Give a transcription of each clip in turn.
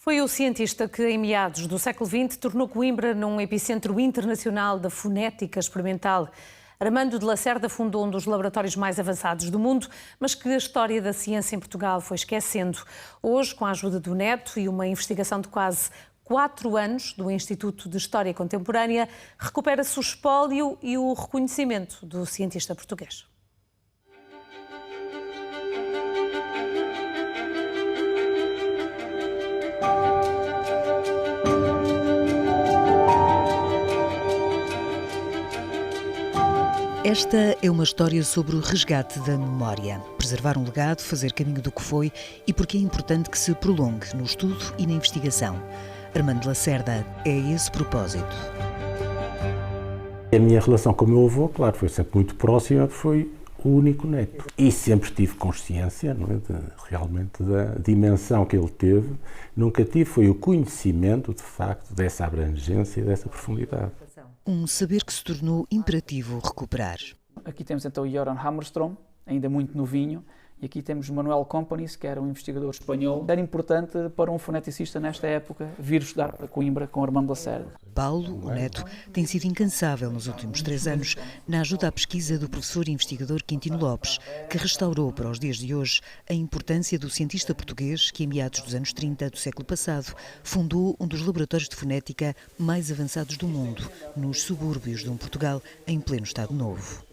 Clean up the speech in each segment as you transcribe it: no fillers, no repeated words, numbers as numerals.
Foi o cientista que, em meados do século XX, tornou Coimbra num epicentro internacional da fonética experimental. Armando de Lacerda fundou um dos laboratórios mais avançados do mundo, mas que a história da ciência em Portugal foi esquecendo. Hoje, com a ajuda do neto e uma investigação de quase 4 anos do Instituto de História Contemporânea, recupera-se o espólio e o reconhecimento do cientista português. Esta é uma história sobre o resgate da memória, preservar um legado, fazer caminho do que foi e porque é importante que se prolongue no estudo e na investigação. Armando de Lacerda é esse propósito. A minha relação com o meu avô, claro, foi sempre muito próxima, foi o único neto. E sempre tive consciência, não é, realmente da dimensão que ele teve. Nunca tive, foi o conhecimento, de facto, dessa abrangência e dessa profundidade. Um saber que se tornou imperativo recuperar. Aqui temos então o Göran Hammerström, ainda muito novinho, e aqui temos Manuel Companys, que era um investigador espanhol. Era importante para um foneticista nesta época vir estudar para Coimbra com Armando de Lacerda. Paulo, o neto, tem sido incansável nos últimos 3 anos na ajuda à pesquisa do professor e investigador Quintino Lopes, que restaurou para os dias de hoje a importância do cientista português que, em meados dos anos 30 do século passado, fundou um dos laboratórios de fonética mais avançados do mundo, nos subúrbios de um Portugal em pleno Estado Novo.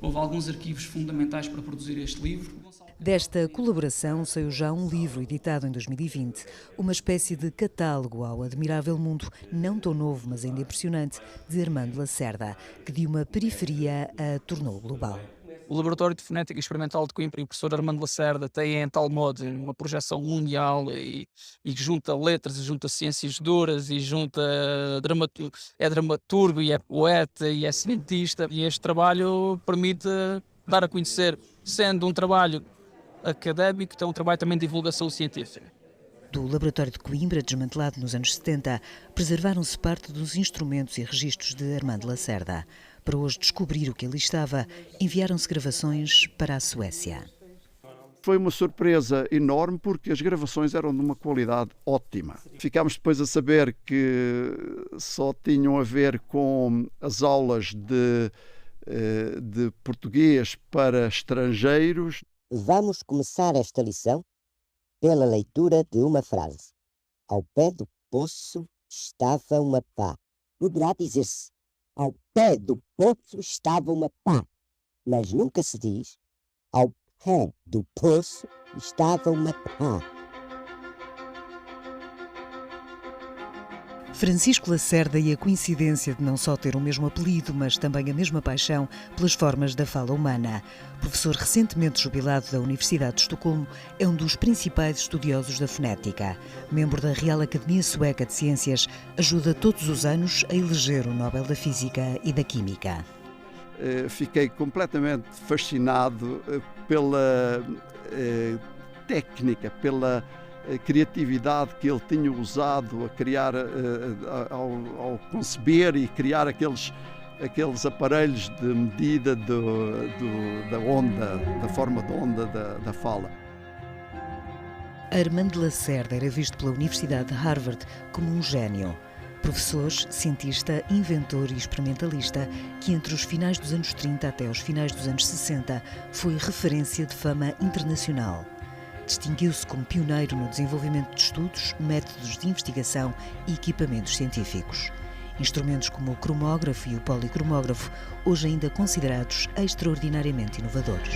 Houve alguns arquivos fundamentais para produzir este livro. Desta colaboração saiu já um livro editado em 2020, uma espécie de catálogo ao admirável mundo, não tão novo, mas ainda impressionante, de Armando de Lacerda, que de uma periferia a tornou global. O Laboratório de Fonética Experimental de Coimbra e o professor Armando de Lacerda têm em tal modo uma projeção mundial e junta letras, e junta ciências duras, e junta é dramaturgo, e é poeta, e é cientista. E este trabalho permite dar a conhecer, sendo um trabalho académico, então um trabalho também de divulgação científica. Do Laboratório de Coimbra, desmantelado nos anos 70, preservaram-se parte dos instrumentos e registros de Armando de Lacerda. Para hoje descobrir o que ali estava, enviaram-se gravações para a Suécia. Foi uma surpresa enorme porque as gravações eram de uma qualidade ótima. Ficámos depois a saber que só tinham a ver com as aulas de português para estrangeiros. Vamos começar esta lição pela leitura de uma frase. Ao pé do poço estava uma pá. Poderá dizer-se, ao pé do poço estava uma pá, mas nunca se diz, ao pé do poço estava uma pá. Francisco Lacerda e a coincidência de não só ter o mesmo apelido, mas também a mesma paixão pelas formas da fala humana. Professor recentemente jubilado da Universidade de Estocolmo, é um dos principais estudiosos da fonética. Membro da Real Academia Sueca de Ciências, ajuda todos os anos a eleger o Nobel da Física e da Química. Fiquei completamente fascinado pela técnica, pela criatividade que ele tinha usado a criar, ao conceber e criar aqueles aparelhos de medida da onda, da forma da onda da fala. Armando de Lacerda era visto pela Universidade de Harvard como um gênio. Professor, cientista, inventor e experimentalista que entre os finais dos anos 30 até os finais dos anos 60 foi referência de fama internacional. Distinguiu-se como pioneiro no desenvolvimento de estudos, métodos de investigação e equipamentos científicos. Instrumentos como o cromógrafo e o policromógrafo, hoje ainda considerados extraordinariamente inovadores.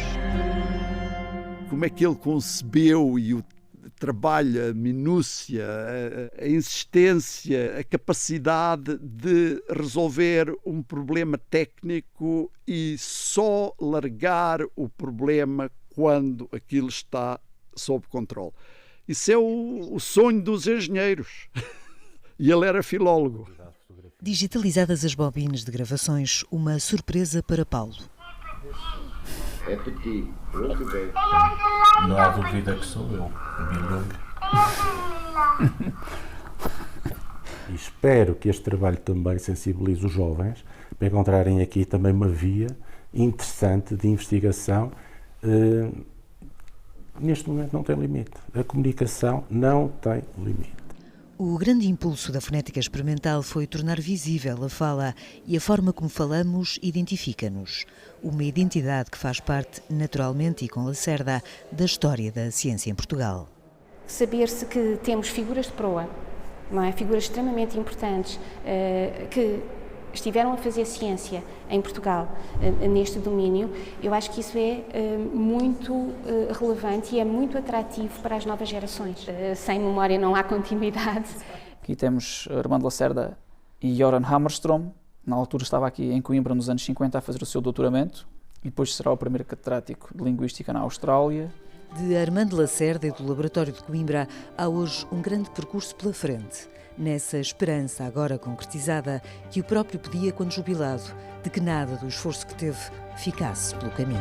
Como é que ele concebeu e o trabalho, a minúcia, a insistência, a capacidade de resolver um problema técnico e só largar o problema quando aquilo está sob controle. Isso é o sonho dos engenheiros. E ele era filólogo. Digitalizadas as bobinas de gravações, uma surpresa para Paulo. É petit, muito bem. Não há dúvida que sou eu, bilingue. E espero que este trabalho também sensibilize os jovens para encontrarem aqui também uma via interessante de investigação. Neste momento não tem limite. A comunicação não tem limite. O grande impulso da fonética experimental foi tornar visível a fala e a forma como falamos identifica-nos. Uma identidade que faz parte, naturalmente e com Lacerda, da história da ciência em Portugal. Saber-se que temos figuras de proa, não é? Figuras extremamente importantes que estiveram a fazer ciência em Portugal neste domínio, eu acho que isso é muito relevante e é muito atrativo para as novas gerações. Sem memória não há continuidade. Aqui temos Armando Lacerda e Göran Hammerström. Na altura estava aqui em Coimbra nos anos 50 a fazer o seu doutoramento e depois será o primeiro catedrático de Linguística na Austrália. De Armando Lacerda e do Laboratório de Coimbra há hoje um grande percurso pela frente. Nessa esperança agora concretizada que o próprio pedia quando jubilado, de que nada do esforço que teve ficasse pelo caminho.